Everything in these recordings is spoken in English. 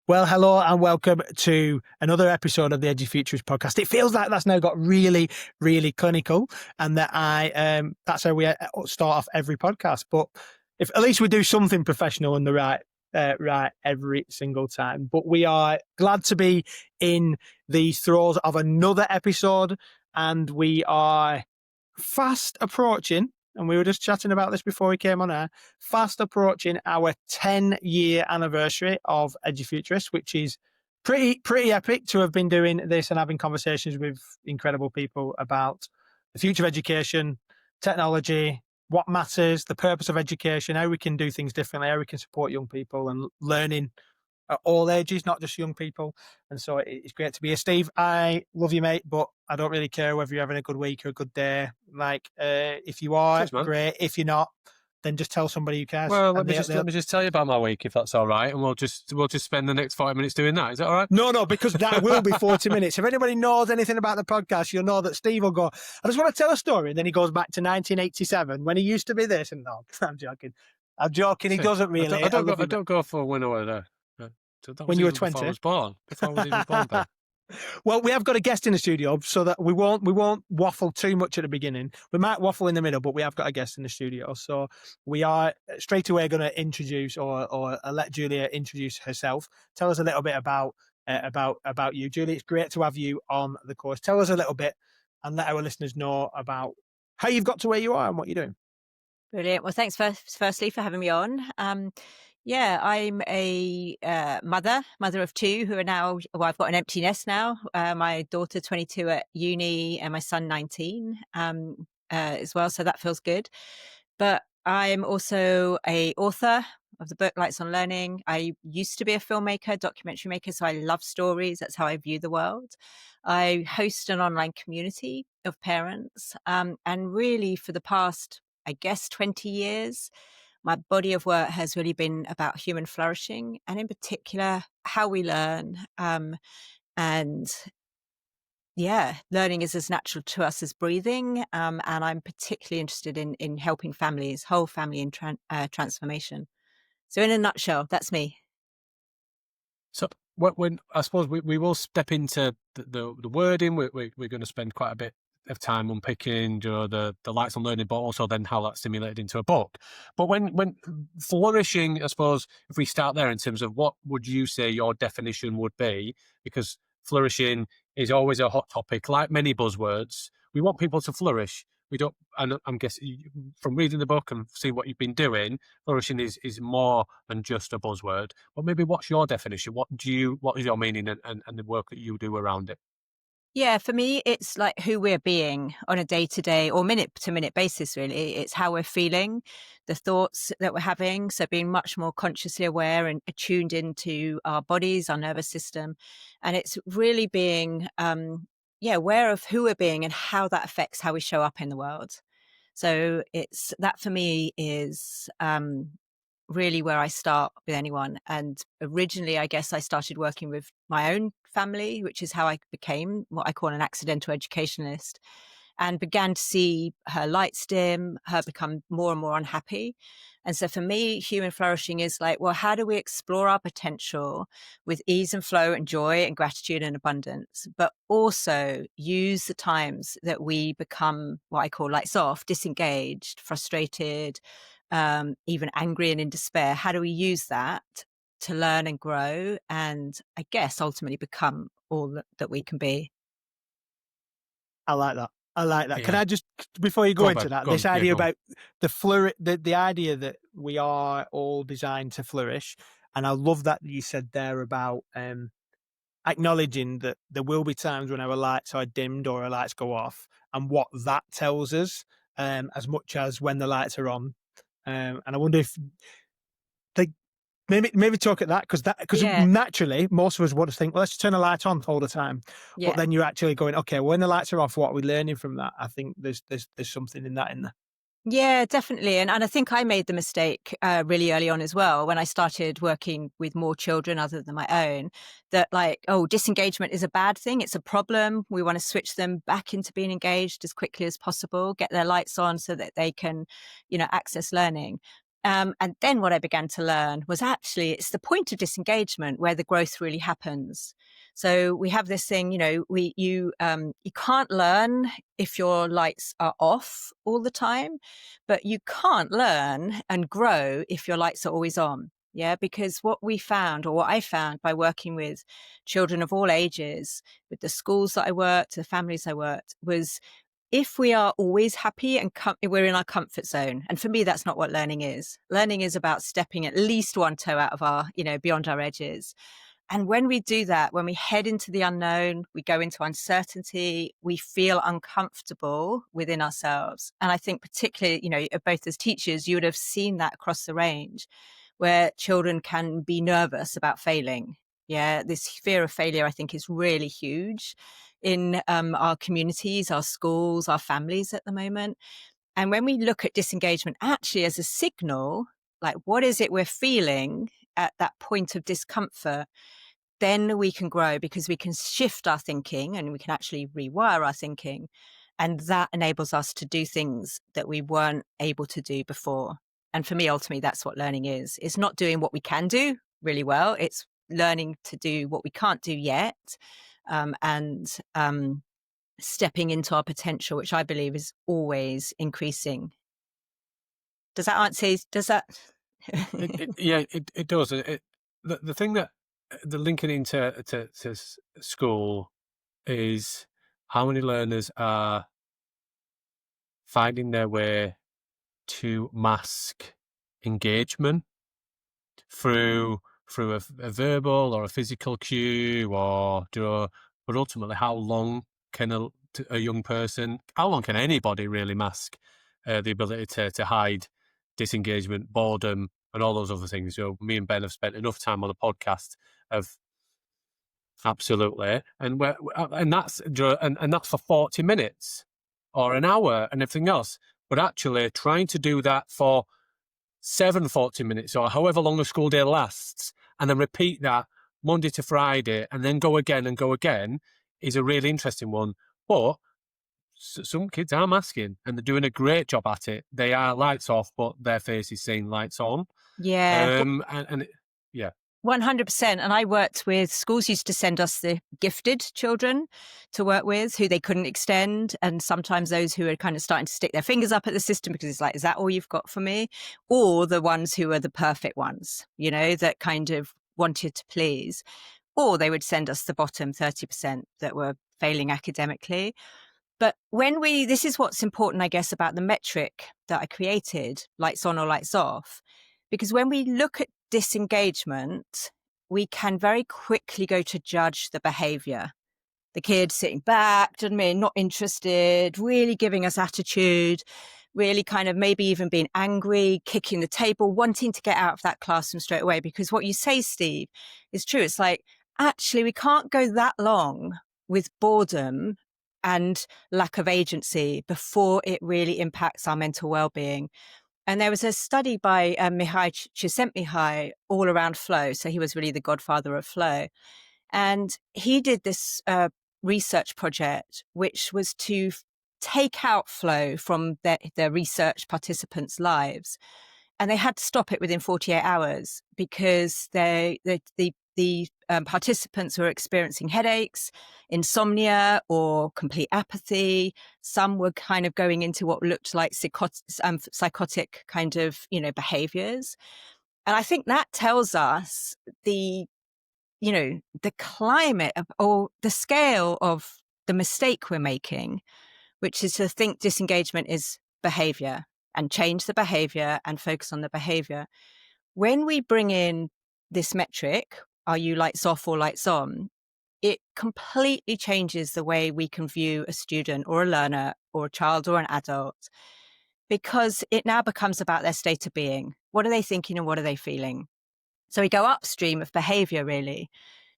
Well, hello and welcome to another episode of the Edufuturists podcast. It feels like that's now got really, really clinical, and that that's how we start off every podcast. But if at least we do something professional and the right every single time. But we are glad to be in the throes of another episode, and we are fast approaching. And we were just chatting about this before we came on air, fast approaching our 10-year anniversary of Edufuturists, which is pretty epic to have been doing this and having conversations with incredible people about the future of education, technology, what matters, the purpose of education, how we can do things differently, how we can support young people and learning at all ages, not just young people. And so it's great to be here. Steve, I love you, mate, but I don't really care whether you're having a good week or a good day. Like, if you are, Cheers, great. If you're not, then just tell somebody who cares. Well, let me just tell you about my week, if that's all right, and we'll just spend the next 40 minutes doing that. Is that all right? No, because that will be 40 minutes. If anybody knows anything about the podcast, you'll know that Steve will go, I just want to tell a story. And then he goes back to 1987 when he used to be this. And no, I'm joking. He doesn't really. I don't go for a winner or a... When you were 20? Before I was born. Before I was even born, Ben. Well, we have got a guest in the studio, so that we won't waffle too much at the beginning. We might waffle in the middle, but we have got a guest in the studio, so we are straight away going to introduce or let Julia introduce herself. Tell us a little bit about you, Julia. It's great to have you on the course. Tell us a little bit and let our listeners know about how you've got to where you are and what you're doing. Brilliant. Well, thanks firstly for having me on. Yeah, I'm a mother of two who are now, well, I've got an empty nest now. My daughter, 22 at uni, and my son, 19 as well. So that feels good. But I'm also a author of the book Lights on Learning. I used to be a filmmaker, documentary maker, so I love stories. That's how I view the world. I host an online community of parents. And really for the past, I guess, 20 years, my body of work has really been about human flourishing, and in particular, how we learn. And yeah, learning is as natural to us as breathing. And I'm particularly interested in helping families, whole family in transformation. So in a nutshell, that's me. So when I suppose we will step into the wording, we're going to spend quite a bit of time unpicking the Lights on Learning, but also then how that's stimulated into a book. But when flourishing, I suppose, if we start there in terms of what would you say your definition would be, because flourishing is always a hot topic, like many buzzwords. We want people to flourish. We don't, and I'm guessing from reading the book and seeing what you've been doing, flourishing is more than just a buzzword. But maybe what's your definition? What is your meaning and the work that you do around it? Yeah, for me, it's like who we're being on a day-to-day or minute-to-minute basis, really. It's how we're feeling, the thoughts that we're having. So being much more consciously aware and attuned into our bodies, our nervous system. And it's really being, aware of who we're being and how that affects how we show up in the world. So that for me is really where I start with anyone. And originally, I guess I started working with my own family, which is how I became what I call an accidental educationalist, and began to see her lights dim, her become more and more unhappy. And so for me, human flourishing is like, well, how do we explore our potential with ease and flow and joy and gratitude and abundance, but also use the times that we become what I call lights off, disengaged, frustrated, even angry and in despair. How do we use that to learn and grow and I guess ultimately become all that we can be? I like that. Yeah. Can I just, before you Go into that, this idea about the idea that we are all designed to flourish. And I love that you said there about acknowledging that there will be times when our lights are dimmed or our lights go off, and what that tells us, as much as when the lights are on. And I wonder if they maybe talk at that, because naturally most of us want to think, well, let's just turn the light on all the time. Yeah. But then you're actually going, okay, well, when the lights are off, what are we learning from that? I think there's something in there. Yeah, definitely. And I think I made the mistake really early on as well, when I started working with more children other than my own, that disengagement is a bad thing. It's a problem. We want to switch them back into being engaged as quickly as possible, get their lights on so that they can, access learning. And then what I began to learn was actually it's the point of disengagement where the growth really happens. So we have this thing, you can't learn if your lights are off all the time, but you can't learn and grow if your lights are always on. Yeah, because what we found, or what I found by working with children of all ages, with the schools that I worked, the families I worked, was if we are always happy and we're in our comfort zone. And for me, that's not what learning is. Learning is about stepping at least one toe out of our, beyond our edges. And when we do that, when we head into the unknown, we go into uncertainty, we feel uncomfortable within ourselves. And I think particularly, both as teachers, you would have seen that across the range where children can be nervous about failing. Yeah, this fear of failure, I think, is really huge in our communities, our schools, our families at the moment. And when we look at disengagement actually as a signal, like what is it we're feeling at that point of discomfort, then we can grow because we can shift our thinking and we can actually rewire our thinking. And that enables us to do things that we weren't able to do before. And for me, ultimately, that's what learning is. It's not doing what we can do really well. It's learning to do what we can't do yet, and stepping into our potential, which I believe is always increasing. Does that answer? Does that? It does. The thing that the linking into to school is how many learners are finding their way to mask engagement through a verbal or a physical cue, or but ultimately, how long can a young person, how long can anybody really mask the ability to hide disengagement, boredom, and all those other things? Me and Ben have spent enough time on the podcast of absolutely, and that's for 40 minutes or an hour and everything else. But actually, trying to do that for 40 minutes or however long a school day lasts, and then repeat that Monday to Friday, and then go again is a really interesting one. But some kids are masking, and they're doing a great job at it. They are lights off, but their face is saying lights on. Yeah. 100%. And I worked with schools used to send us the gifted children to work with who they couldn't extend. And sometimes those who are kind of starting to stick their fingers up at the system because it's like, is that all you've got for me? Or the ones who are the perfect ones, that kind of wanted to please. Or they would send us the bottom 30% that were failing academically. But this is what's important, I guess, about the metric that I created, lights on or lights off, because when we look at disengagement, we can very quickly go to judge the behavior. The kid sitting back, not interested, really giving us attitude, really kind of maybe even being angry, kicking the table, wanting to get out of that classroom straight away. Because what you say, Steve, is true. It's like, actually, we can't go that long with boredom and lack of agency before it really impacts our mental well-being. And there was a study by Mihai Csikszentmihalyi all around flow. So he was really the godfather of flow. And he did this research project, which was to take out flow from their research participants' lives. And they had to stop it within 48 hours because the participants were experiencing headaches, insomnia, or complete apathy. Some were kind of going into what looked like psychotic kind of, behaviors. And I think that tells us the climate or the scale of the mistake we're making, which is to think disengagement is behavior and change the behavior and focus on the behavior. When we bring in this metric, are you lights off or lights on? It completely changes the way we can view a student or a learner or a child or an adult, because it now becomes about their state of being. What are they thinking and what are they feeling? So we go upstream of behavior, really,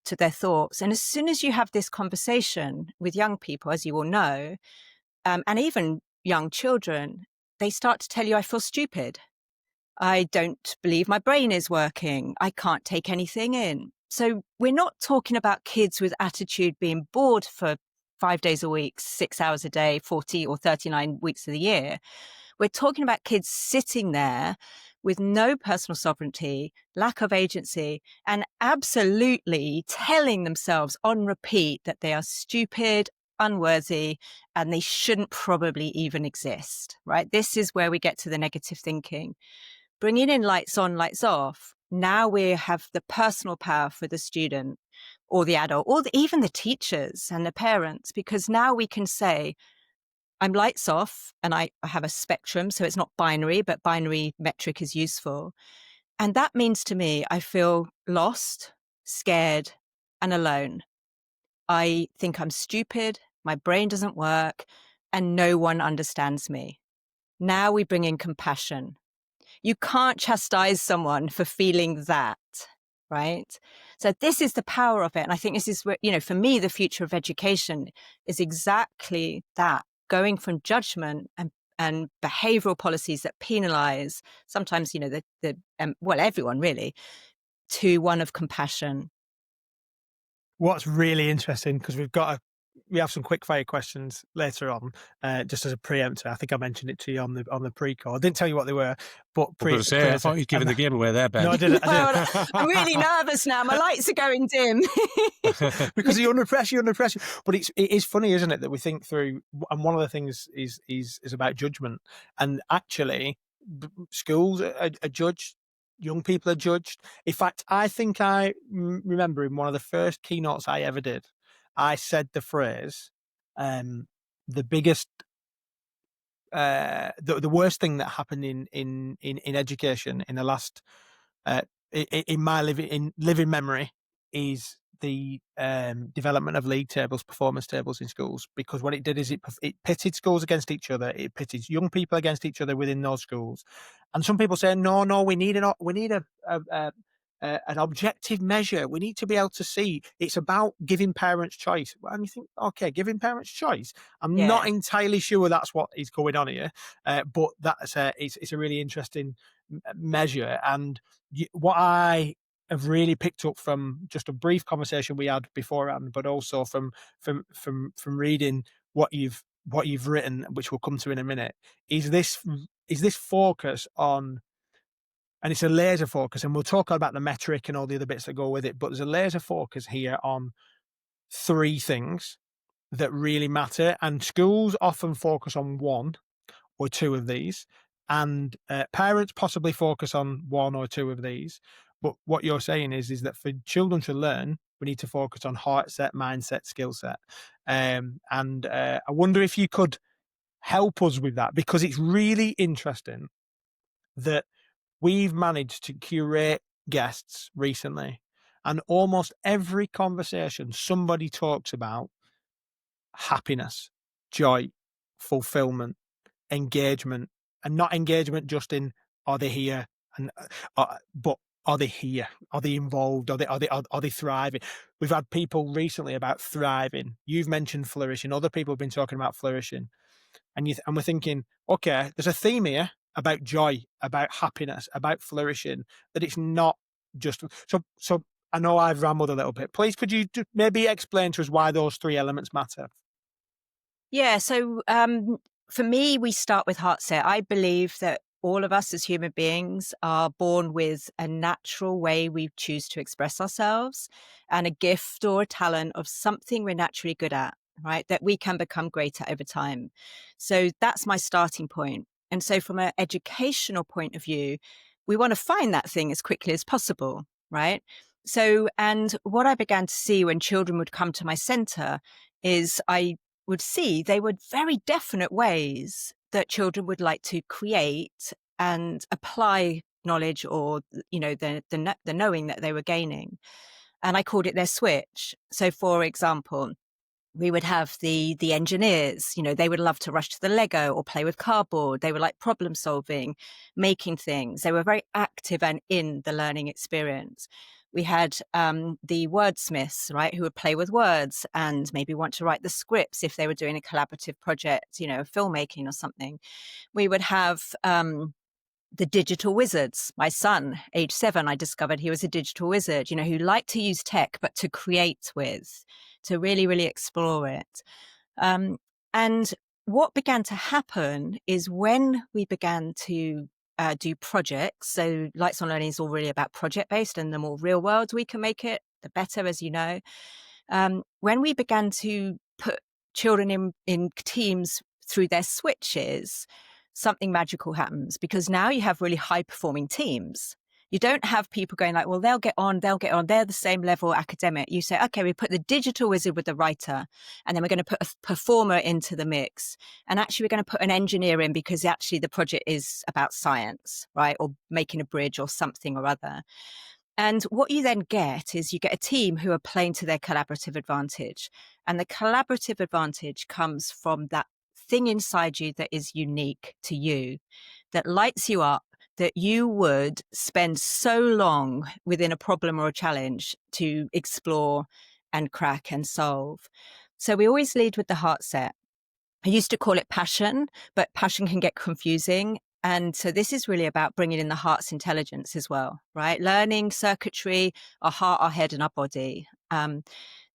to their thoughts. And as soon as you have this conversation with young people, as you all know, and even young children, they start to tell you, I feel stupid. I don't believe my brain is working. I can't take anything in. So we're not talking about kids with attitude being bored for 5 days a week, 6 hours a day, 40 or 39 weeks of the year. We're talking about kids sitting there with no personal sovereignty, lack of agency, and absolutely telling themselves on repeat that they are stupid, unworthy, and they shouldn't probably even exist, right? This is where we get to the negative thinking. Bringing in lights on, lights off, now we have the personal power for the student or the adult or even the teachers and the parents, because now we can say, I'm lights off and I have a spectrum, so it's not binary, but binary metric is useful. And that means to me, I feel lost, scared, and alone. I think I'm stupid, my brain doesn't work, and no one understands me. Now we bring in compassion. You can't chastise someone for feeling that, right? So this is the power of it. And I think this is where, for me, the future of education is exactly that, going from judgment and behavioral policies that penalize sometimes, everyone really, to one of compassion. What's really interesting, because we have some quick fire questions later on, just as a preemptor. I think I mentioned it to you on the pre-call. I didn't tell you what they were, but I thought you'd given the game away there, Ben. No, I didn't. I'm really nervous now. My lights are going dim. Because you're under pressure. But it is funny, isn't it, that we think through, and one of the things is about judgment. And actually, schools are judged. Young people are judged. In fact, I think I remember in one of the first keynotes I ever did, I said the phrase, the biggest, the worst thing that happened in education in the last, in my living memory, is the development of league tables, performance tables in schools. Because what it did is it pitted schools against each other. It pitted young people against each other within those schools. And some people say, no, we need an objective measure. We need to be able to see. It's about giving parents choice. And you think, okay, giving parents choice. I'm not entirely sure that's what is going on here, but that's it's a really interesting measure. And what I have really picked up from just a brief conversation we had beforehand, but also from reading what you've written, which we'll come to in a minute, is this focus on. And it's a laser focus, and we'll talk about the metric and all the other bits that go with it. But there's a laser focus here on three things that really matter. And schools often focus on one or two of these, and parents possibly focus on one or two of these. But what you're saying is that for children to learn, we need to focus on Heartset, mindset, skill set. And I wonder if you could help us with that, because it's really interesting that we've managed to curate guests recently, and almost every conversation somebody talks about happiness, joy, fulfillment, engagement, and not engagement just in are they here, and but are they here? Are they involved? Are they thriving? We've had people recently about thriving. You've mentioned flourishing. Other people have been talking about flourishing, and we're thinking, okay, there's a theme here about joy, about happiness, about flourishing, that it's not just so I know I've rambled a little bit. Please, could you maybe explain to us why those three elements matter? Yeah, so for me, we start with Heartset. I believe that all of us as human beings are born with a natural way we choose to express ourselves, and a gift or a talent of something we're naturally good at, right? That we can become great at over time. So that's my starting point. And so from an educational point of view, we want to find that thing as quickly as possible, right? So, and what I began to see when children would come to my center is I would see they were very definite ways that children would like to create and apply knowledge, or, the knowing that they were gaining. And I called it their switch. So for example, we would have the engineers, they would love to rush to the Lego or play with cardboard. They were like problem solving, making things. They were very active and in the learning experience. We had the wordsmiths, right, who would play with words and maybe want to write the scripts if they were doing a collaborative project, filmmaking or something. We would have the digital wizards. My son, age 7, I discovered he was a digital wizard, who liked to use tech, but to create with, to really, really explore it. And what began to happen is when we began to do projects, so Lights on Learning is all really about project-based, and the more real world we can make it, the better, as you know. When we began to put children in teams through their switches, something magical happens, because now you have really high-performing teams. You don't have people going like, well, they'll get on, they're the same level academic. You say, okay, we put the digital wizard with the writer, and then we're going to put a performer into the mix. And actually, we're going to put an engineer in, because actually the project is about science, right? Or making a bridge or something or other. And what you then get is you get a team who are playing to their collaborative advantage. And the collaborative advantage comes from that thing inside you that is unique to you, that lights you up, that you would spend so long within a problem or a challenge to explore and crack and solve. So we always lead with the Heartset. I used to call it passion, but passion can get confusing. And so this is really about bringing in the heart's intelligence as well, right? Learning circuitry, our heart, our head, and our body.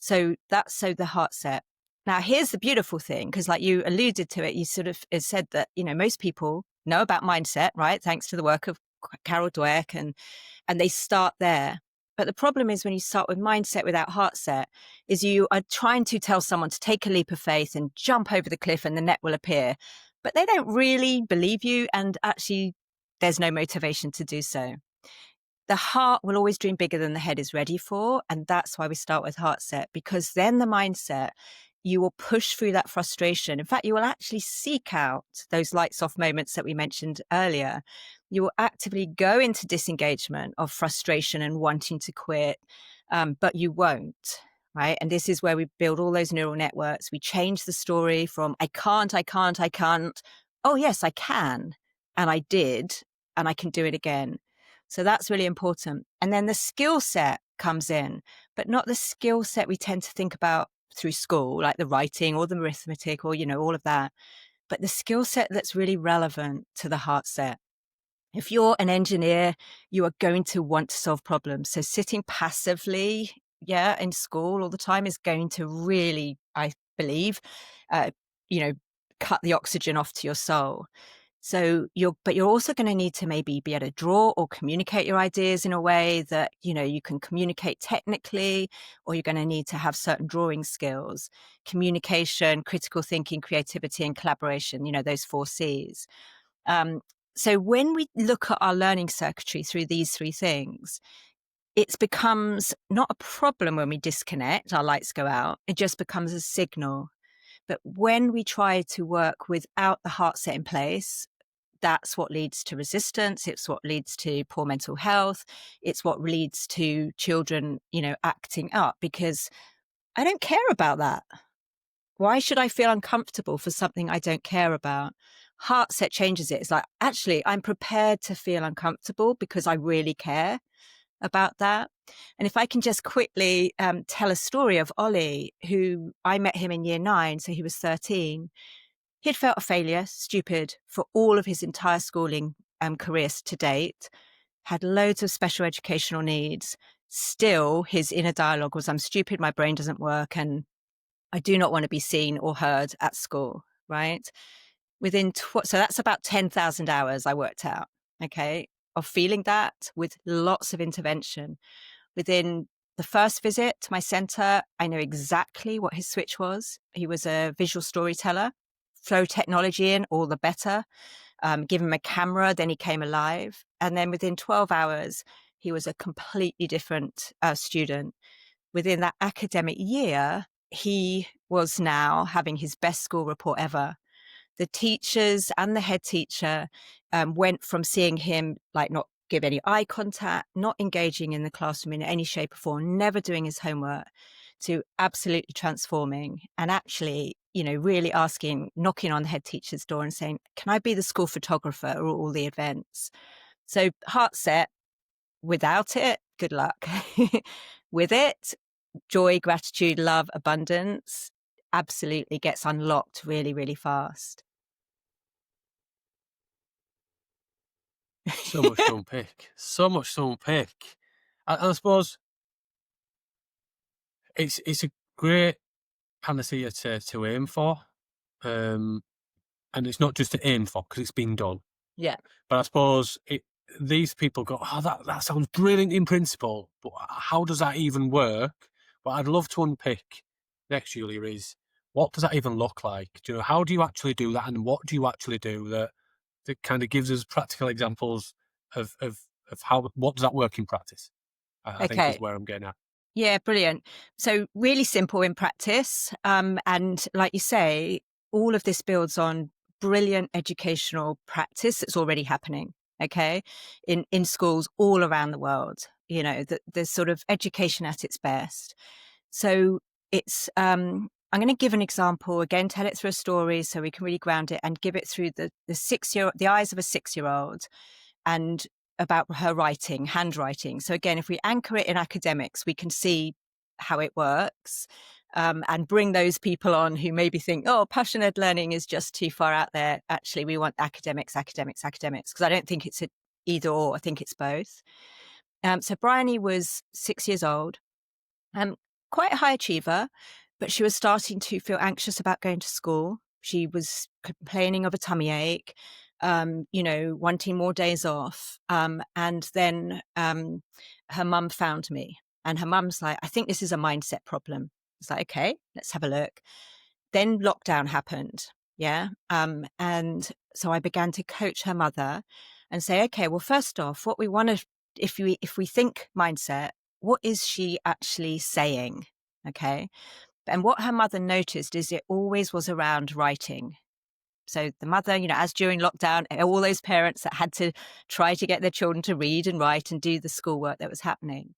So the Heartset. Now, here's the beautiful thing, because like you alluded to it, you sort of said that, most people know about mindset, right? Thanks to the work of Carol Dweck, and they start there. But the problem is when you start with mindset without Heartset, is you are trying to tell someone to take a leap of faith and jump over the cliff and the net will appear. But they don't really believe you, and actually there's no motivation to do so. The heart will always dream bigger than the head is ready for. And that's why we start with Heartset, because then the mindset, you will push through that frustration. In fact, you will actually seek out those lights off moments that we mentioned earlier. You will actively go into disengagement of frustration and wanting to quit, but you won't, right? And this is where we build all those neural networks. We change the story from I can't. Oh, yes, I can. And I did, and I can do it again. So that's really important. And then the skill set comes in, but not the skill set we tend to think about through school, like the writing or the arithmetic or, all of that, but the skill set that's really relevant to the Heartset. If you're an engineer, you are going to want to solve problems. So sitting passively, in school all the time is going to really, I believe, cut the oxygen off to your soul. So you're also going to need to maybe be able to draw or communicate your ideas in a way that, you can communicate technically, or you're going to need to have certain drawing skills, communication, critical thinking, creativity, and collaboration, those 4 C's. So when we look at our learning circuitry through these 3 things, it becomes not a problem when we disconnect, our lights go out, it just becomes a signal. But when we try to work without the Heartset in place, that's what leads to resistance. It's what leads to poor mental health. It's what leads to children, acting up, because I don't care about that. Why should I feel uncomfortable for something I don't care about? Heartset changes it. It's like, actually, I'm prepared to feel uncomfortable because I really care about that. And if I can just quickly tell a story of Ollie, who I met him in year 9, so he was 13. He'd felt a failure, stupid, for all of his entire schooling career to date, had loads of special educational needs. Still, his inner dialogue was, I'm stupid, my brain doesn't work, and I do not want to be seen or heard at school, right? So that's about 10,000 hours I worked out, okay, of feeling that with lots of intervention. Within the first visit to my center, I know exactly what his switch was. He was a visual storyteller. Throw technology in, all the better. Give him a camera, then he came alive. And then within 12 hours, he was a completely different student. Within that academic year, he was now having his best school report ever. The teachers and the head teacher went from seeing him like not give any eye contact, not engaging in the classroom in any shape or form, never doing his homework, to absolutely transforming and actually, really knocking on the head teacher's door and saying, can I be the school photographer or all the events? So Heartset, without it, good luck. With it, joy, gratitude, love, abundance absolutely gets unlocked really, really fast. So much to unpick. So much to unpick. I suppose it's a great panacea to aim for. and it's not just to aim for because it's been done. Yeah. But I suppose these people go, oh, that sounds brilliant in principle, but how does that even work? What I'd love to unpick next, Julia, is what does that even look like? Do you know, how do you actually do that, and what do you actually do that kind of gives us practical examples of how, what does that work in practice? I think is where I'm getting at. Yeah, brilliant. So really simple in practice. And like you say, all of this builds on brilliant educational practice that's already happening, okay, in schools all around the world, you know, the sort of education at its best. So it's, I'm going to give an example, again, tell it through a story so we can really ground it, and give it through the eyes of a 6-year-old, and about her writing, handwriting. So again, if we anchor it in academics, we can see how it works, and bring those people on who maybe think, oh, passion-led learning is just too far out there. Actually, we want academics, because I don't think it's either or. I think it's both. So Bryony was 6 years old, quite a high achiever, but she was starting to feel anxious about going to school. She was complaining of a tummy ache, you know, wanting more days off. And then her mum found me, and her mum's like, I think this is a mindset problem. It's like, okay, let's have a look. Then lockdown happened. Yeah. And so I began to coach her mother and say, okay, well, first off, what we want to, if we think mindset, what is she actually saying? Okay. And what her mother noticed is it always was around writing. So the mother, you know, as during lockdown, all those parents that had to try to get their children to read and write and do the schoolwork that was happening.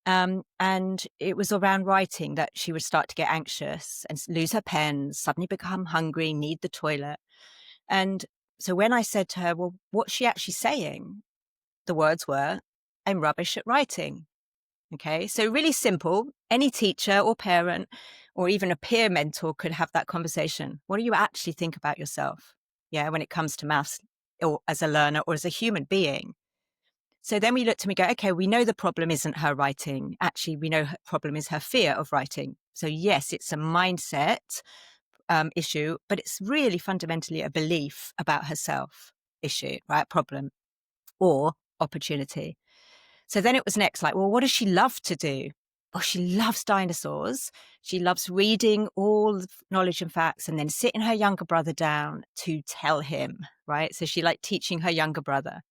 And it was around writing that she would start to get anxious and lose her pen, suddenly become hungry, need the toilet. And so when I said to her, well, what's she actually saying? The words were, I'm rubbish at writing. Okay, so really simple. Any teacher or parent or even a peer mentor could have that conversation. What do you actually think about yourself? Yeah, when it comes to maths, or as a learner or as a human being. So then we looked and we go, okay, we know the problem isn't her writing. Actually, we know her problem is her fear of writing. So yes, it's a mindset issue, but it's really fundamentally a belief about herself issue, right? Problem or opportunity. So then it was next like, well, what does she love to do? Oh, she loves dinosaurs. She loves reading all the knowledge and facts and then sitting her younger brother down to tell him, right? So she liked teaching her younger brother.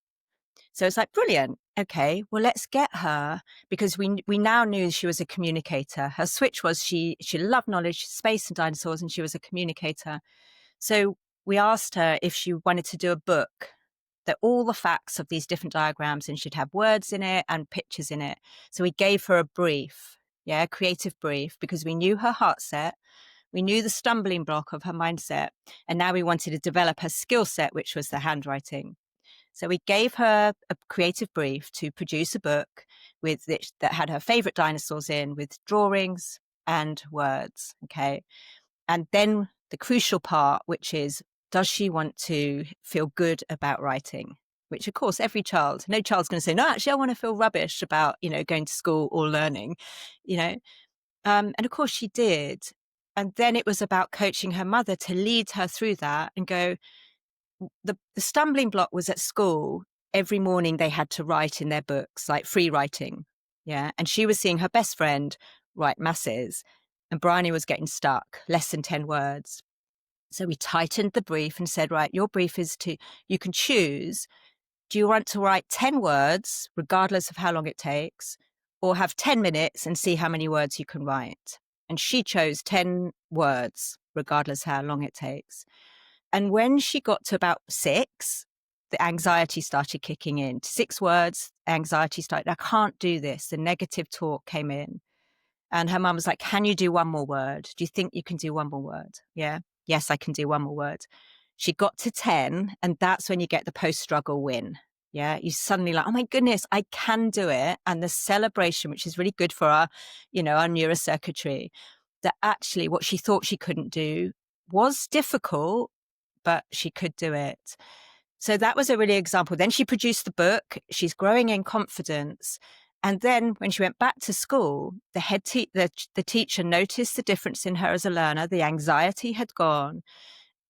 So it's like, brilliant. Okay, well, let's get her, because we now knew she was a communicator. Her switch was she loved knowledge, space and dinosaurs, and she was a communicator. So we asked her if she wanted to do a book that all the facts of these different diagrams, and she'd have words in it and pictures in it. So we gave her a brief, a creative brief, because we knew her Heartset, we knew the stumbling block of her mindset, and now we wanted to develop her skill set, which was the handwriting. So we gave her a creative brief to produce a book that had her favorite dinosaurs in, with drawings and words. Okay. And then the crucial part, which is, does she want to feel good about writing? Which, of course, no child's going to say, no, actually, I want to feel rubbish about, going to school or learning, and of course she did. And then it was about coaching her mother to lead her through that and go, the stumbling block was at school. Every morning they had to write in their books, like free writing. Yeah. And she was seeing her best friend write masses, and Bryony was getting stuck, less than 10 words. So we tightened the brief and said, right, your brief is you can choose. Do you want to write 10 words, regardless of how long it takes, or have 10 minutes and see how many words you can write? And she chose 10 words, regardless how long it takes. And when she got to about 6, the anxiety started kicking in. 6 words, anxiety started, I can't do this. The negative talk came in. And her mum was like, can you do one more word? Do you think you can do one more word? Yeah. Yes, I can do one more word. She got to 10, and that's when you get the post-struggle win. Yeah. You suddenly like, oh my goodness, I can do it. And the celebration, which is really good for our neurocircuitry, that actually what she thought she couldn't do was difficult, but she could do it. So that was a really example. Then she produced the book. She's growing in confidence. And then when she went back to school, the teacher noticed the difference in her as a learner. The anxiety had gone.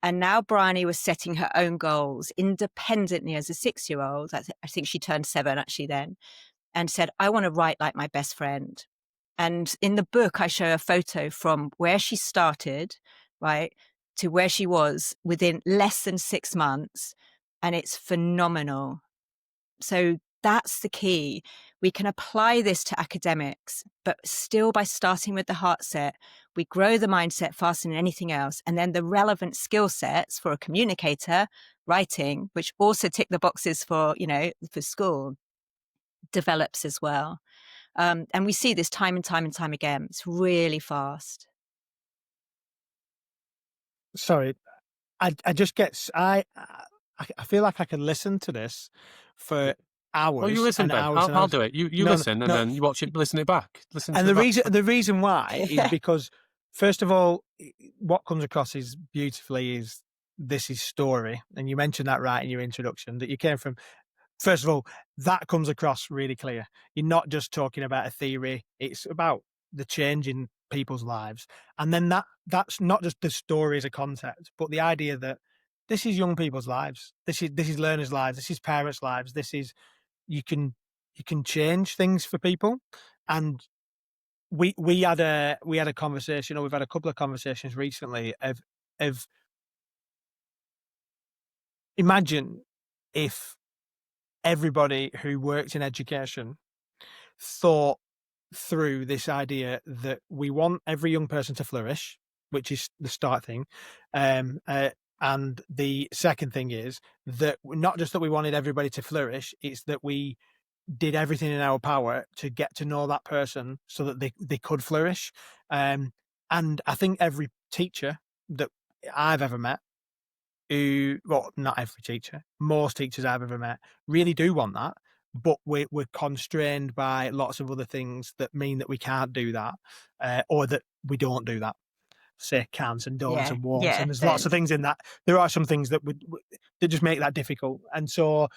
And now Bryony was setting her own goals independently as a 6-year-old. I think she turned 7 actually then, and said, I want to write like my best friend. And in the book, I show a photo from where she started, right, to where she was within less than 6 months. And it's phenomenal. So that's the key. We can apply this to academics, but still by starting with the Heartset, we grow the mindset faster than anything else. And then the relevant skill sets for a communicator, writing, which also tick the boxes for, for school, develops as well. And we see this time and time and time again. It's really fast. Sorry, I just get I feel like I can listen to this for hours. Well, you listen, and Ben. hours and I'll hours. do it. You No, listen, and no. then you watch it, listen it back. Listen to And it the back. reason why is because, first of all, what comes across is beautifully is this is story, and you mentioned that right in your introduction that you came from. First of all, that comes across really clear. You're not just talking about a theory; it's about the change in people's lives, and then that's not just the story as a concept, but the idea that this is young people's lives. This is learners' lives. This is parents' lives. This is you can change things for people, and we had a conversation, or we've had a couple of conversations recently of imagine if everybody who works in education thought through this idea that we want every young person to flourish, which is the start thing. And the second thing is that not just that we wanted everybody to flourish, it's that we did everything in our power to get to know that person so that they could flourish. And I think every teacher that I've ever met, not every teacher, most teachers I've ever met really do want that, but we're constrained by lots of other things that mean that we can't do that, or that we don't do that. Say cans and don'ts and won'ts, and there's lots of things in that. There are some things that that just make that difficult, and so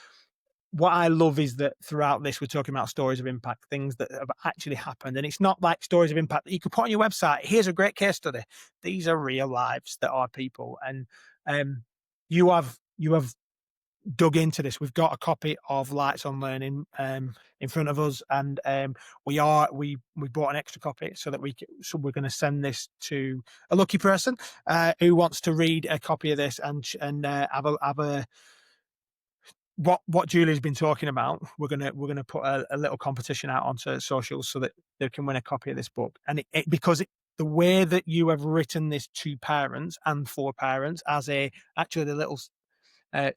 what I love is that throughout this, we're talking about stories of impact, things that have actually happened. And it's not like stories of impact that you could put on your website. Here's a great case study. These are real lives that are people. And you have dug into this. We've got a copy of Lights on Learning in front of us, and we bought an extra copy so that we're going to send this to a lucky person who wants to read a copy of this and have a what Julie's been talking about. We're gonna put a little competition out onto socials so that they can win a copy of this book. And the way that you have written this to parents and for parents as actually the little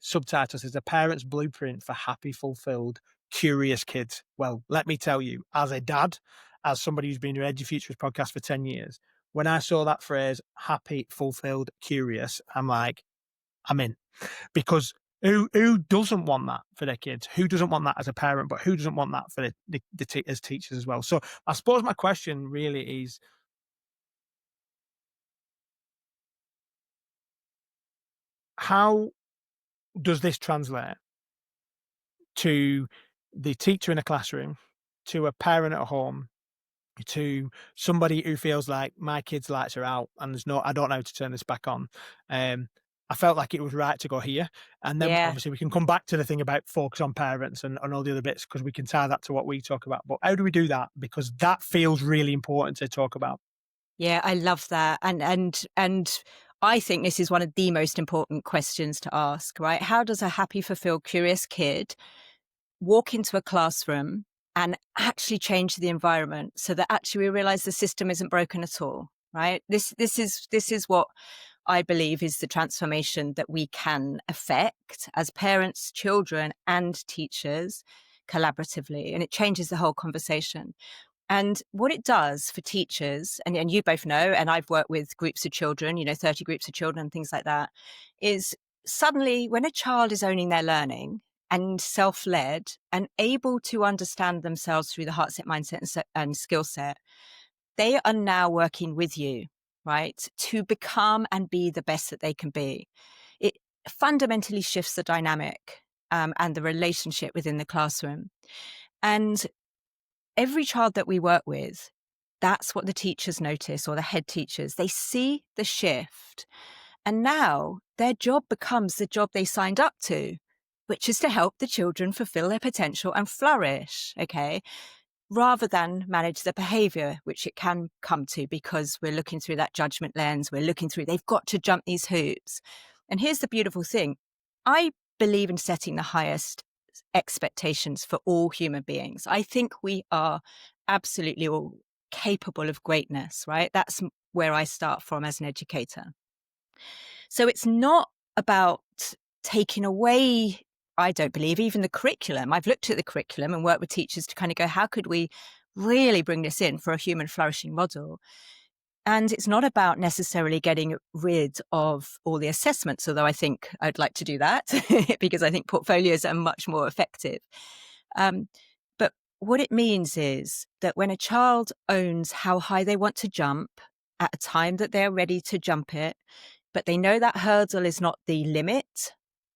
subtitle says a parent's blueprint for happy, fulfilled, curious kids. Well, let me tell you, as a dad, as somebody who's been doing Edufuturists podcast for 10 years, when I saw that phrase, happy, fulfilled, curious, I'm like, I'm in. Because who doesn't want that for their kids? Who doesn't want that as a parent? But who doesn't want that for as teachers as well? So I suppose my question really is, how does this translate to the teacher in a classroom, to a parent at home, to somebody who feels like my kid's lights are out and I don't know how to turn this back on? I felt like it was right to go here. And then obviously we can come back to the thing about focus on parents and all the other bits, because we can tie that to what we talk about. But how do we do that? Because that feels really important to talk about. Yeah, I love that. And I think this is one of the most important questions to ask, right? How does a happy, fulfilled, curious kid walk into a classroom and actually change the environment so that actually we realize the system isn't broken at all, right? This is what I believe is the transformation that we can affect as parents, children, and teachers collaboratively. And it changes the whole conversation. And what it does for teachers, and you both know, and I've worked with groups of children, 30 groups of children and things like that, is suddenly when a child is owning their learning and self-led and able to understand themselves through the Heartset mindset and skill set, they are now working with you, right, to become and be the best that they can be. It fundamentally shifts the dynamic and the relationship within the classroom. And every child that we work with, that's what the teachers notice, or the head teachers. They see the shift. And now their job becomes the job they signed up to, which is to help the children fulfill their potential and flourish, okay, rather than manage the behavior, which it can come to because we're looking through that judgment lens. We're looking through, they've got to jump these hoops. And here's the beautiful thing. I believe in setting the highest expectations for all human beings. I think we are absolutely all capable of greatness, right? That's where I start from as an educator. So it's not about taking away, I don't believe, even the curriculum. I've looked at the curriculum and worked with teachers to kind of go, how could we really bring this in for a human flourishing model? And it's not about necessarily getting rid of all the assessments, although I think I'd like to do that because I think portfolios are much more effective. But what it means is that when a child owns how high they want to jump at a time that they're ready to jump it, but they know that hurdle is not the limit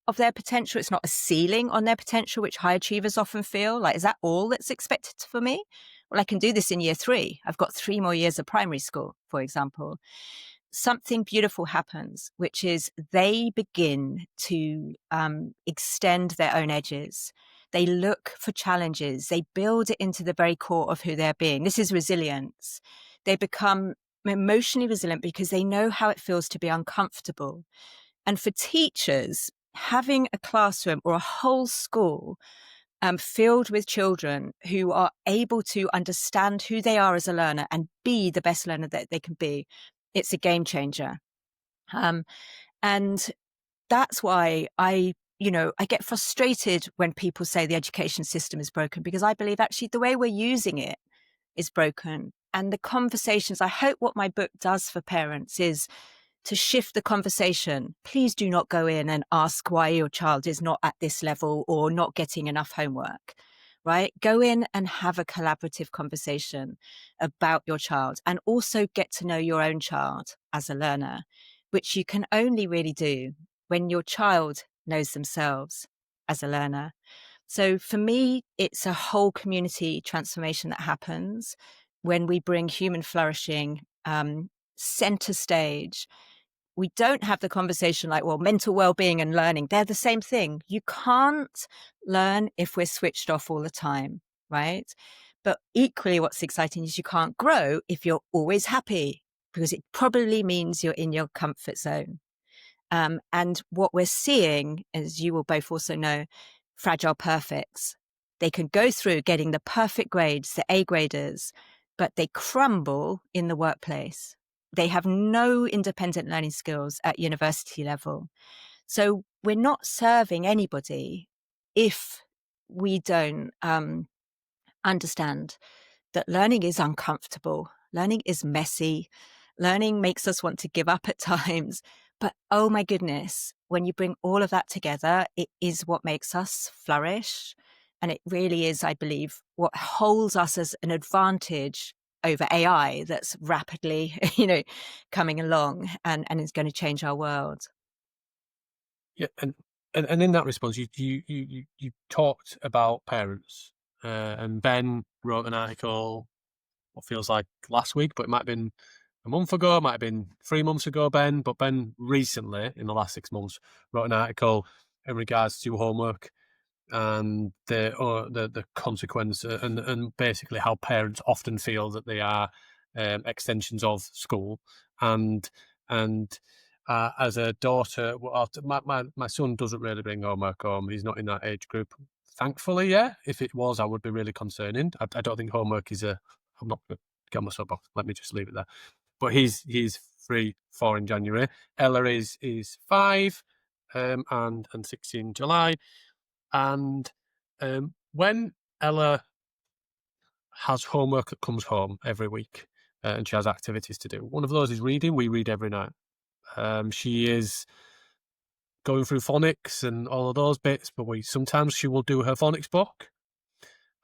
of their potential. It's not a ceiling on their potential, which high achievers often feel like, is that all that's expected for me? Well, I can do this in year 3. I've got 3 more years of primary school, for example. Something beautiful happens, which is they begin to extend their own edges. They look for challenges. They build it into the very core of who they're being. This is resilience. They become emotionally resilient because they know how it feels to be uncomfortable. And for teachers, having a classroom or a whole school filled with children who are able to understand who they are as a learner and be the best learner that they can be, it's a game changer. And that's why I get frustrated when people say the education system is broken, because I believe actually the way we're using it is broken. And the conversations, I hope what my book does for parents is to shift the conversation. Please do not go in and ask why your child is not at this level or not getting enough homework, right? Go in and have a collaborative conversation about your child, and also get to know your own child as a learner, which you can only really do when your child knows themselves as a learner. So for me, it's a whole community transformation that happens when we bring human flourishing center stage. We don't have the conversation like, well, mental well-being and learning, they're the same thing. You can't learn if we're switched off all the time, right? But equally, what's exciting is you can't grow if you're always happy, because it probably means you're in your comfort zone. And what we're seeing, as you will both also know, fragile perfects. They can go through getting the perfect grades, the A graders, but they crumble in the workplace. They have no independent learning skills at university level. So we're not serving anybody if we don't understand that learning is uncomfortable. Learning is messy. Learning makes us want to give up at times. But oh my goodness, when you bring all of that together, it is what makes us flourish. And it really is, I believe, what holds us as an advantage over AI that's rapidly, coming along and is going to change our world. Yeah, and in that response, you talked about parents, and Ben wrote an article, what feels like last week, but it might have been a month ago, it might have been 3 months ago, Ben. But Ben recently, in the last 6 months, wrote an article in regards to homework and the consequence, and basically how parents often feel that they are extensions of school. And as a daughter, my son doesn't really bring homework home. He's not in that age group, thankfully. Yeah, if it was, I would be really concerning. I don't think homework is I'm not going to get on my soapbox. Let me just leave it there. But he's 3-4 in January. Ella is 5, and 6 in July. And when Ella has homework that comes home every week, and she has activities to do, one of those is reading. We read every night. She is going through phonics and all of those bits, but sometimes she will do her phonics book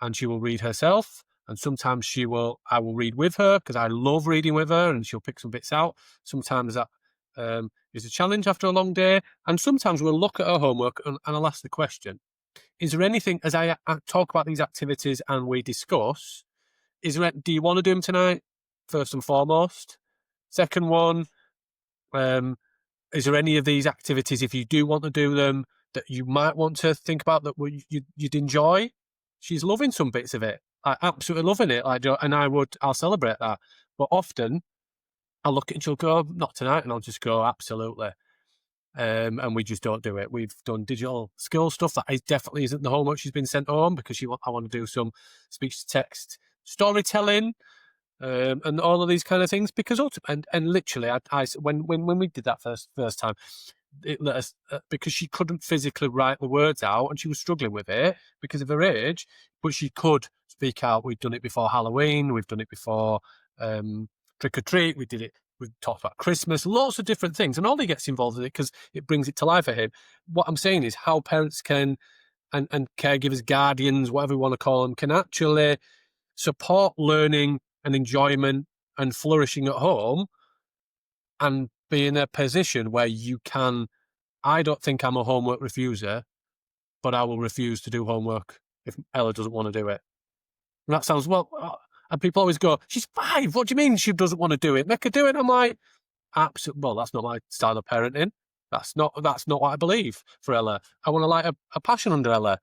and she will read herself. And sometimes I will read with her because I love reading with her, and she'll pick some bits out. Sometimes that is a challenge after a long day. And sometimes we'll look at her homework and I'll ask the question, is there anything, as I talk about these activities and we discuss, do you want to do them tonight, first and foremost? Second one, is there any of these activities, if you do want to do them, that you might want to think about that you'd enjoy? She's loving some bits of it. Absolutely loving it. And I'll celebrate that. But often I'll look at it and she'll go, not tonight. And I'll just go, absolutely. And we just don't do it. We've done digital skill stuff that definitely isn't the homework she's been sent home, because I want to do some speech to text storytelling, and all of these kind of things. Because and literally, when we did that first time, it let us, because she couldn't physically write the words out and she was struggling with it because of her age, but she could speak out. We've done it before Halloween. We've done it before trick or treat. We did it. We've talked about Christmas, lots of different things, and Ollie gets involved in it because it brings it to life for him. What I'm saying is how parents can, and caregivers, guardians, whatever we want to call them, can actually support learning and enjoyment and flourishing at home, and be in a position where you can. I don't think I'm a homework refuser, but I will refuse to do homework if Ella doesn't want to do it. And that sounds, and people always go, she's 5. What do you mean she doesn't want to do it? Make her do it. I'm like, absolutely. Well, that's not my style of parenting. That's not what I believe for Ella. I want to light a passion under Ella.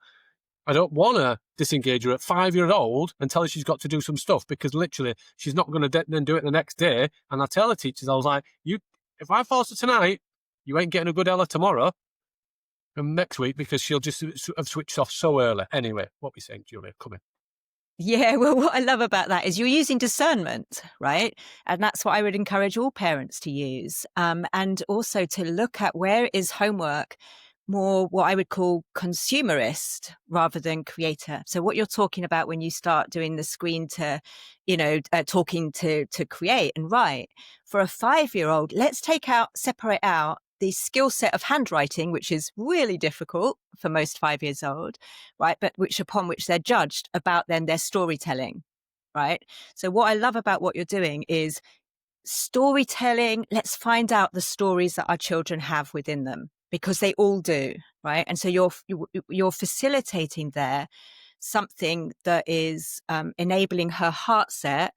I don't want to disengage her at 5-year-old and tell her she's got to do some stuff, because literally she's not going to then do it the next day. And I tell the teachers, I was like, if I force her tonight, you ain't getting a good Ella tomorrow and next week, because she'll just have switched off so early. Anyway, what are we saying, Julia? Come in. Yeah, well, what I love about that is you're using discernment, right? And that's what I would encourage all parents to use. And also to look at where is homework more what I would call consumerist rather than creator. So what you're talking about when you start doing the screen to, talking to create and write. For a 5-year-old, let's separate out the skill set of handwriting, which is really difficult for most 5 years old, right? But upon which they're judged about then their storytelling, right? So what I love about what you're doing is storytelling. Let's find out the stories that our children have within them, because they all do, right? And so you're facilitating there something that is enabling her Heartset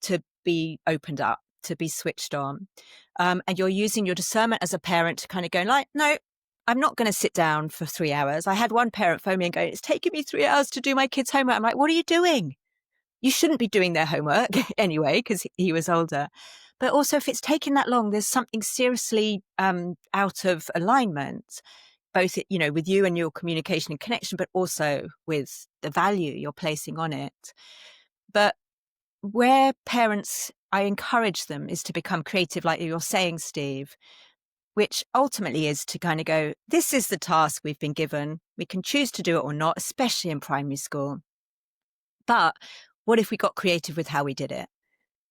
to be opened up, to be switched on. And you're using your discernment as a parent to kind of go like, no, I'm not going to sit down for 3 hours. I had one parent phone me and go, it's taking me 3 hours to do my kids' homework. I'm like, what are you doing? You shouldn't be doing their homework anyway, because he was older. But also, if it's taking that long, there's something seriously out of alignment, both, with you and your communication and connection, but also with the value you're placing on it. But where parents, I encourage them, is to become creative, like you're saying, Steve, which ultimately is to kind of go, this is the task we've been given. We can choose to do it or not, especially in primary school. But what if we got creative with how we did it?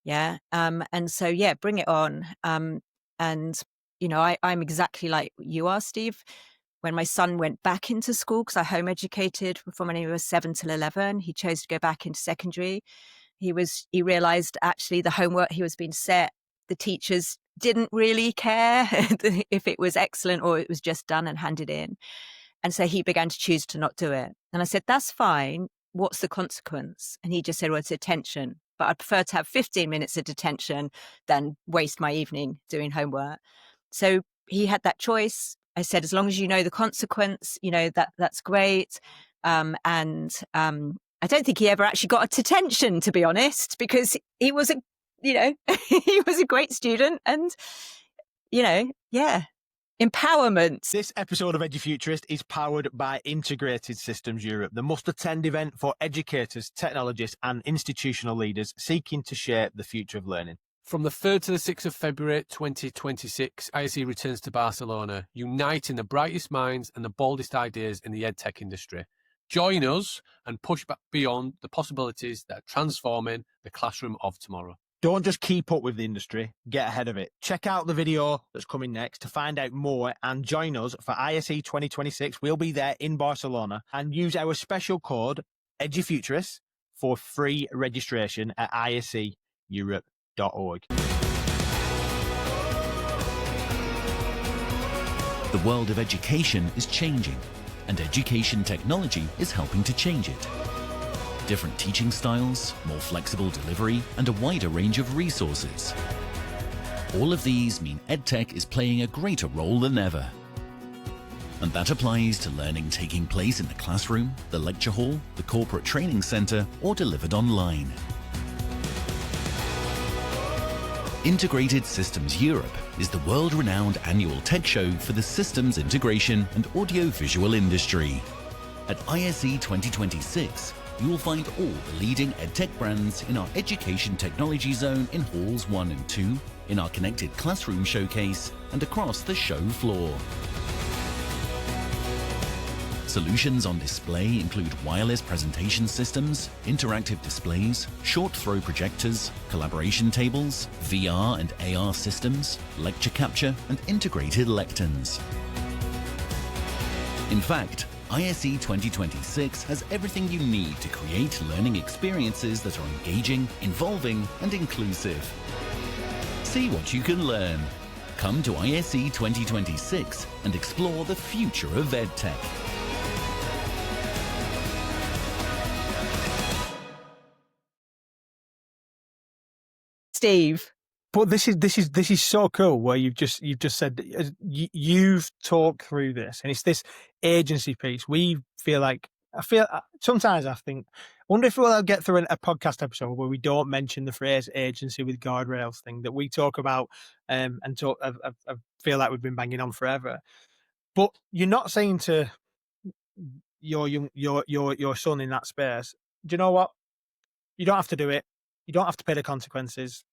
Yeah. And so, bring it on. And, I'm exactly like you are, Steve. When my son went back into school, because I home educated from when he was 7 till 11, he chose to go back into secondary. He realized actually the homework he was being set, the teachers didn't really care if it was excellent or it was just done and handed in. And so he began to choose to not do it. And I said, that's fine. What's the consequence? And he just said, well, it's detention. But I'd prefer to have 15 minutes of detention than waste my evening doing homework. So he had that choice. I said, as long as you know the consequence, that's great. I don't think he ever actually got a detention, to be honest, because he was he was a great student and, empowerment. This episode of Edufuturist is powered by Integrated Systems Europe, the must-attend event for educators, technologists and institutional leaders seeking to shape the future of learning. From the 3rd to the 6th of February 2026, ISE returns to Barcelona, uniting the brightest minds and the boldest ideas in the edtech industry. Join us and push back beyond the possibilities that are transforming the classroom of tomorrow. Don't just keep up with the industry, get ahead of it. Check out the video that's coming next to find out more and join us for ISE 2026. We'll be there in Barcelona, and use our special code Edufuturists for free registration at iseeurope.org. The world of education is changing, and education technology is helping to change it. Different teaching styles, more flexible delivery, and a wider range of resources. All of these mean EdTech is playing a greater role than ever. And that applies to learning taking place in the classroom, the lecture hall, the corporate training center, or delivered online. Integrated Systems Europe is the world-renowned annual tech show for the systems integration and audio-visual industry. At ISE 2026, you will find all the leading EdTech brands in our Education Technology Zone in Halls 1 and 2, in our Connected Classroom Showcase, and across the show floor. Solutions on display include wireless presentation systems, interactive displays, short throw projectors, collaboration tables, VR and AR systems, lecture capture, and integrated lecterns. In fact, ISE 2026 has everything you need to create learning experiences that are engaging, involving, and inclusive. See what you can learn. Come to ISE 2026 and explore the future of EdTech. Steve. But this is so cool where you've just said you've talked through this, and it's this agency piece. We feel like sometimes I think, I wonder if we'll get through a podcast episode where we don't mention the phrase agency with guardrails thing that we talk about, and talk. I feel like we've been banging on forever. But you're not saying to your son in that space, do you know what? You don't have to do it. You don't have to pay the consequences.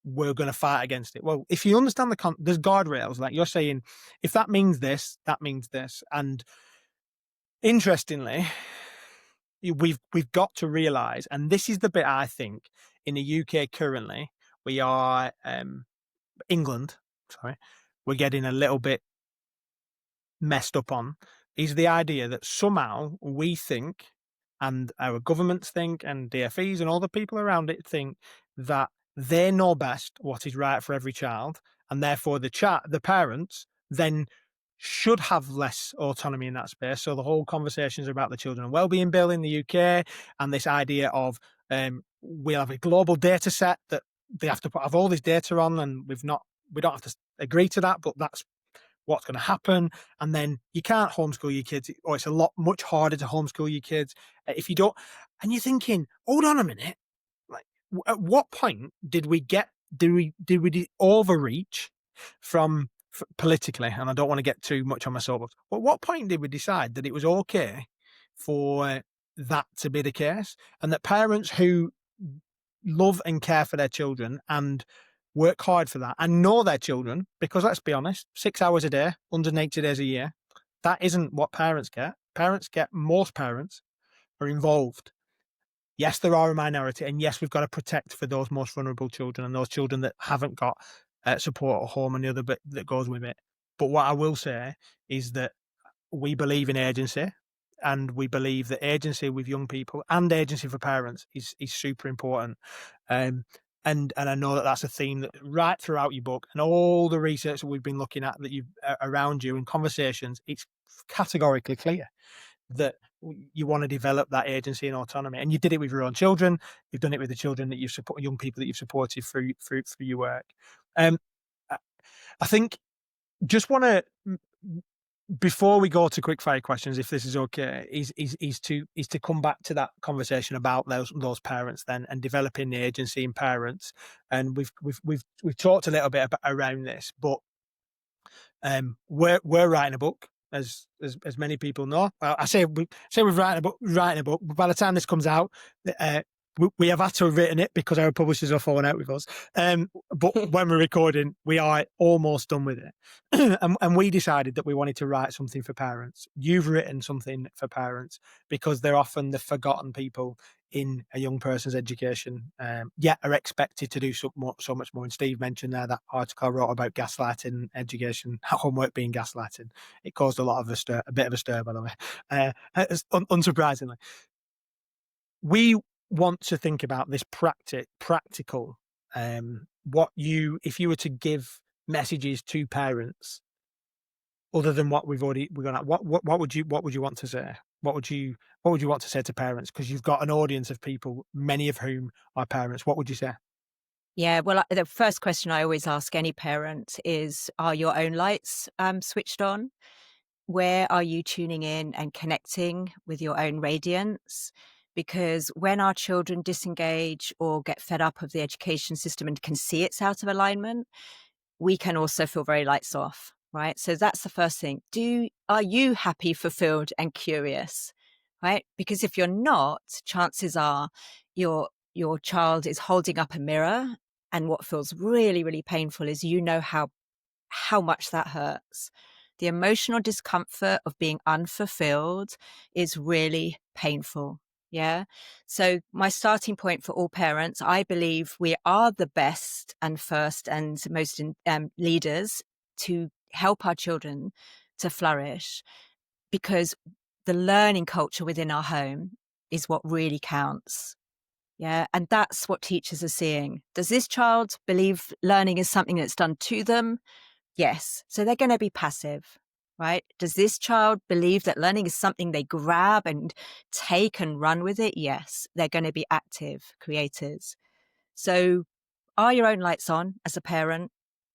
We're going to fight against it. Well, if you understand there's guardrails, like you're saying, if that means this, that means this. And interestingly, we've got to realise, and this is the bit I think in the UK currently, we are England, sorry, we're getting a little bit messed up on, is the idea that somehow we think, and our governments think, and DFEs and all the people around it think that they know best what is right for every child, and therefore the parents then should have less autonomy in that space. So the whole conversations about the Children and Wellbeing Bill in the UK, and this idea of we'll have a global data set that they have to have all this data on, and we don't have to agree to that, but that's what's going to happen. And then you can't homeschool your kids, or it's much harder to homeschool your kids if you don't. And you're thinking, hold on a minute, like at what point did we overreach from politically? And I don't want to get too much on my soapbox, but at what point did we decide that it was okay for that to be the case, and that parents who love and care for their children and work hard for that and know their children, because let's be honest, 6 hours a day, 180 days a year, that isn't what parents get. Most parents are involved. Yes, there are a minority, and yes, we've got to protect for those most vulnerable children and those children that haven't got support at home and the other bit that goes with it. But what I will say is that we believe in agency, and we believe that agency with young people and agency for parents is super important. And I know that that's a theme that right throughout your book and all the research that we've been looking at that around you in conversations, it's categorically clear that you want to develop that agency and autonomy. And you did it with your own children. You've done it with the children that you support, young people that you've supported through your work. I think just want to, before we go to quick fire questions, if this is okay, is to come back to that conversation about those parents then, and developing the agency in parents. And we've talked a little bit around this, but we're writing a book, as many people know. Well, I say we're writing a book, but by the time this comes out, we have had to have written it because our publishers are falling out with us. But when we're recording, we are almost done with it. And we decided that we wanted to write something for parents. You've written something for parents because they're often the forgotten people in a young person's education, yet are expected to do so much more. And Steve mentioned there that article I wrote about gaslighting education, homework being gaslighting. It caused a bit of a stir, by the way, unsurprisingly. We want to think about this practical. If you were to give messages to parents, other than what we've gone at, what would you want to say? What would you want to say to parents? Because you've got an audience of people, many of whom are parents. What would you say? Yeah, well, the first question I always ask any parent is, are your own lights switched on? Where are you tuning in and connecting with your own radiance? Because when our children disengage or get fed up of the education system and can see it's out of alignment, we can also feel very lights off, right? So that's the first thing. Are you happy, fulfilled, and curious, right? Because if you're not, chances are your child is holding up a mirror, and what feels really, really painful is how much that hurts. The emotional discomfort of being unfulfilled is really painful. Yeah. So my starting point for all parents, I believe we are the best and first and most leaders to help our children to flourish, because the learning culture within our home is what really counts. Yeah. And that's what teachers are seeing. Does this child believe learning is something that's done to them? Yes. So they're going to be passive, right? Does this child believe that learning is something they grab and take and run with it? Yes. They're going to be active creators. So are your own lights on as a parent?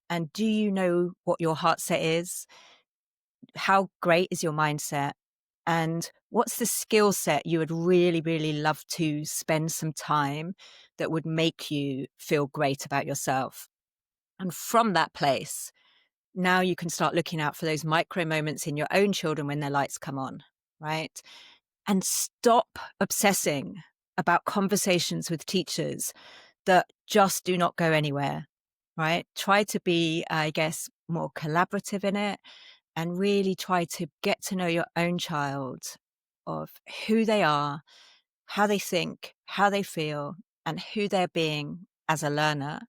And do you know what your heart set is? How great is your mindset? And what's the skill set you would really, really love to spend some time that would make you feel great about yourself? And from that place, now you can start looking out for those micro moments in your own children when their lights come on, right? And stop obsessing about conversations with teachers that just do not go anywhere, right? Try to be, I guess, more collaborative in it, and really try to get to know your own child, of who they are, how they think, how they feel, and who they're being as a learner,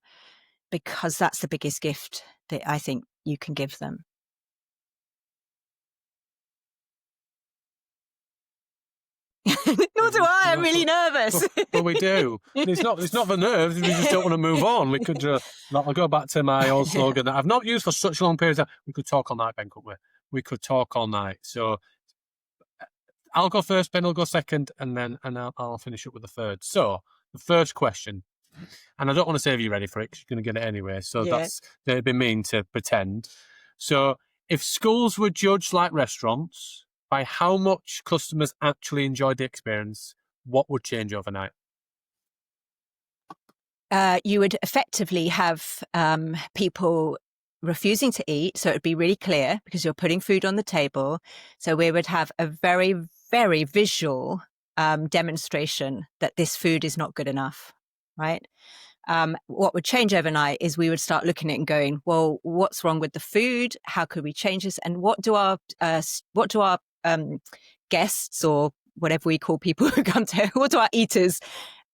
because that's the biggest gift that I think you can give them. Nor do I. I'm really nervous. Well, we do. It's not the nerves. We just don't want to move on. We could. I'll go back to my old slogan that I've not used for such a long period of time. We could talk all night, Ben, couldn't we? We could talk all night. So I'll go first, Ben will go second, and I'll finish up with the third. So the first question, and I don't want to say if you're ready for it, because you're going to get it anyway. So that'd be mean to pretend. So if schools were judged like restaurants by how much customers actually enjoyed the experience, what would change overnight? You would effectively have people refusing to eat. So it would be really clear, because you're putting food on the table. So we would have a very, very visual demonstration that this food is not good enough, right? What would change overnight is we would start looking at it and going, well, what's wrong with the food? How could we change this? And what do our guests, or whatever we call people who come to, what do our eaters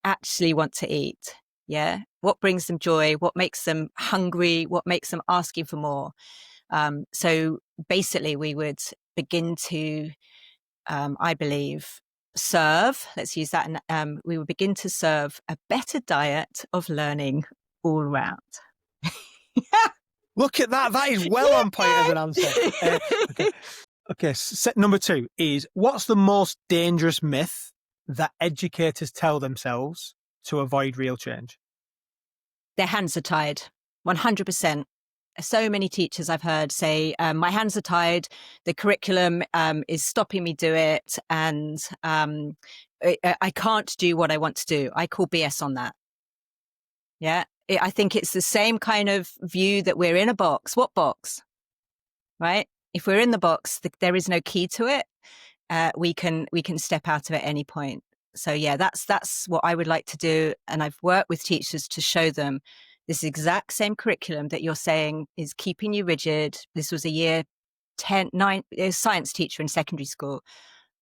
actually want to eat? Yeah. What brings them joy? What makes them hungry? What makes them asking for more? So basically we would begin to, I believe, serve, let's use that. And we would begin to serve a better diet of learning all around. Look at that. That is well on point as an answer. Okay. Set number 2 is, what's the most dangerous myth that educators tell themselves to avoid real change? Their hands are tied, 100%. So many teachers I've heard say, my hands are tied, the curriculum is stopping me do it, and I can't do what I want to do. I call BS on that. Yeah, I think it's the same kind of view that we're in a box. What box? Right? If we're in the box, there is no key to it. We can step out of it at any point. So yeah, that's what I would like to do. And I've worked with teachers to show them this exact same curriculum that you're saying is keeping you rigid. This was a year 10, 9, a science teacher in secondary school.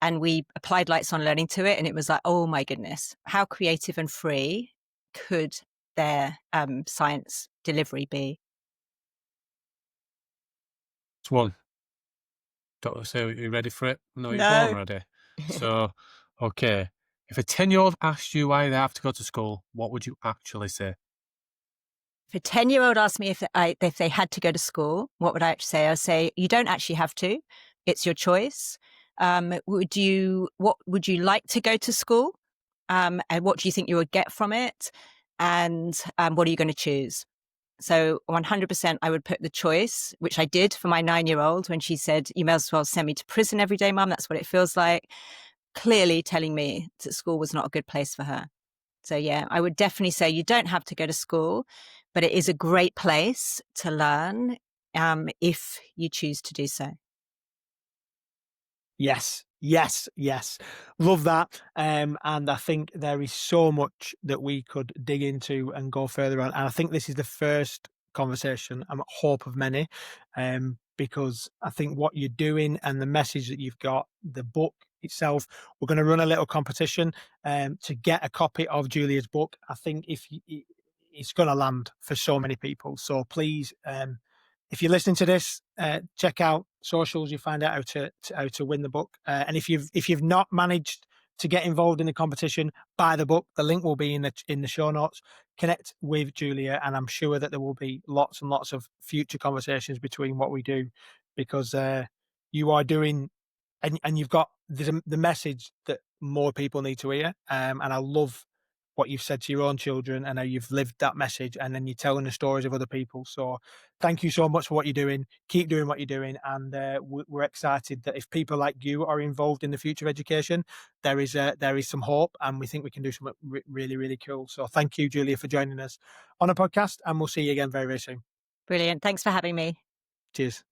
And we applied Lights on Learning to it. And it was like, oh my goodness, how creative and free could their science delivery be? It's one. Don't say you're ready for it. No, you're No. born ready. So, okay. If a 10-year-old asked you why they have to go to school, what would you actually say? If a 10-year-old asked me if they had to go to school, what would I actually say? I'd say, you don't actually have to. It's your choice. What would you like to go to school? And what do you think you would get from it? and what are you going to choose? So 100% I would put the choice, which I did for my 9-year-old when she said, you may as well send me to prison every day, Mum. That's what it feels like. Clearly telling me that school was not a good place for her. So yeah, I would definitely say you don't have to go to school, but it is a great place to learn if you choose to do so. Yes. Love that. And I think there is so much that we could dig into and go further on. And I think this is the first conversation, I hope of many, because I think what you're doing and the message that you've got, the book itself, we're going to run a little competition to get a copy of Julia's book. I think it's going to land for so many people. So please, if you're listening to this, check out socials. You find out how to win the book. And if you've not managed to get involved in the competition, buy the book. The link will be in the show notes. Connect with Julia, and I'm sure that there will be lots and lots of future conversations between what we do, because you are doing, and you've got the message that more people need to hear. And I love what you've said to your own children and how you've lived that message, and then you're telling the stories of other people. So thank you so much for what you're doing. Keep doing what you're doing. And we're excited that if people like you are involved in the future of education, there is some hope, and we think we can do something really, really cool. So thank you, Julia, for joining us on a podcast, and we'll see you again very, very soon. Brilliant. Thanks for having me. Cheers.